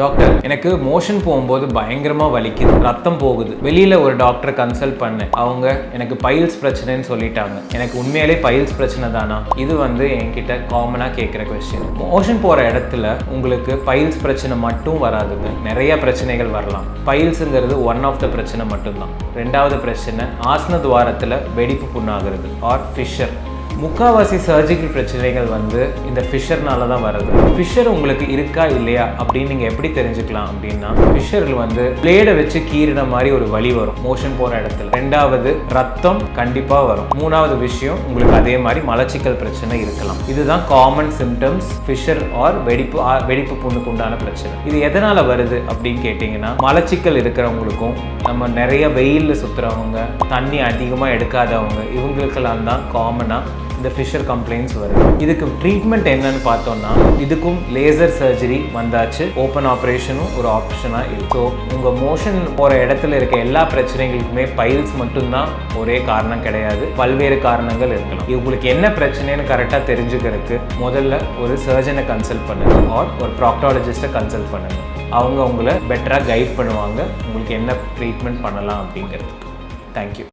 Doctor, எனக்கு motion போகும்போது பயங்கரமாக வலிக்குது, ரத்தம் போகுது. வெளியில் ஒரு டாக்டரை கன்சல்ட் பண்ணேன். அவங்க எனக்கு பைல்ஸ் பிரச்சனைன்னு சொல்லிட்டாங்க. எனக்கு உண்மையிலே பைல்ஸ் பிரச்சனை தானா? இது என்கிட்ட காமனாக கேட்குற கொஸ்டின். மோஷன் போகிற இடத்துல உங்களுக்கு பைல்ஸ் பிரச்சனை மட்டும் வராதுங்க, நிறைய பிரச்சனைகள் வரலாம். பைல்ஸுங்கிறது ஒன் ஆஃப் த பிரச்சனை மட்டும்தான். ரெண்டாவது பிரச்சனை ஆசன துவாரத்தில் வெடிப்பு புண்ணாகிறது ஆர் ஃபிஷர். முக்கால்வாசி சர்ஜிக்கல் பிரச்சனைகள் இந்த ஃபிஷர்னால தான் வருது. ஃபிஷர் உங்களுக்கு இருக்கா இல்லையா அப்படின்னு நீங்கள் எப்படி தெரிஞ்சுக்கலாம் அப்படின்னா, ஃபிஷரில் பிளேடை வச்சு கீறின மாதிரி ஒரு வலி வரும் மோஷன் போகிற இடத்துல. ரெண்டாவது, ரத்தம் கண்டிப்பாக வரும். மூணாவது விஷயம், உங்களுக்கு அதே மாதிரி மலச்சிக்கல் பிரச்சனை இருக்கலாம். இதுதான் காமன் சிம்டம்ஸ் ஃபிஷர் ஆர் வெடிப்பு புண்ணுக்கு உண்டான பிரச்சனை. இது எதனால் வருது அப்படின்னு கேட்டிங்கன்னா, மலச்சிக்கல் இருக்கிறவங்களுக்கும் நம்ம நிறைய வெயிலில் சுற்றுறவங்க, தண்ணி அதிகமாக எடுக்காதவங்க, இவங்களுக்கெல்லாம் தான் காமனாக இந்த ஃபிஷர் கம்ப்ளைண்ட்ஸ் வருது. இதுக்கு ட்ரீட்மெண்ட் என்னன்னு பார்த்தோம்னா, இதுக்கும் லேசர் சர்ஜரி வந்தாச்சு. ஓப்பன் ஆப்ரேஷனும் ஒரு ஆப்ஷனாக இருக்குது. ஸோ உங்கள் மோஷன் போகிற இடத்துல இருக்க எல்லா பிரச்சனைகளுக்குமே பைல்ஸ் மட்டும்தான் ஒரே காரணம் கிடையாது, பல்வேறு காரணங்கள் இருக்கலாம். உங்களுக்கு என்ன பிரச்சனைன்னு கரெக்டாக தெரிஞ்சுக்கிறதுக்கு முதல்ல ஒரு சர்ஜனை கன்சல்ட் பண்ணுங்க ஆர் ஒரு ப்ராக்டாலஜிஸ்ட்டை கன்சல்ட் பண்ணுங்க. அவங்க உங்களை பெட்டராக கைட் பண்ணுவாங்க உங்களுக்கு என்ன ட்ரீட்மெண்ட் பண்ணலாம் அப்படிங்கிறதுக்கு. தேங்க்யூ.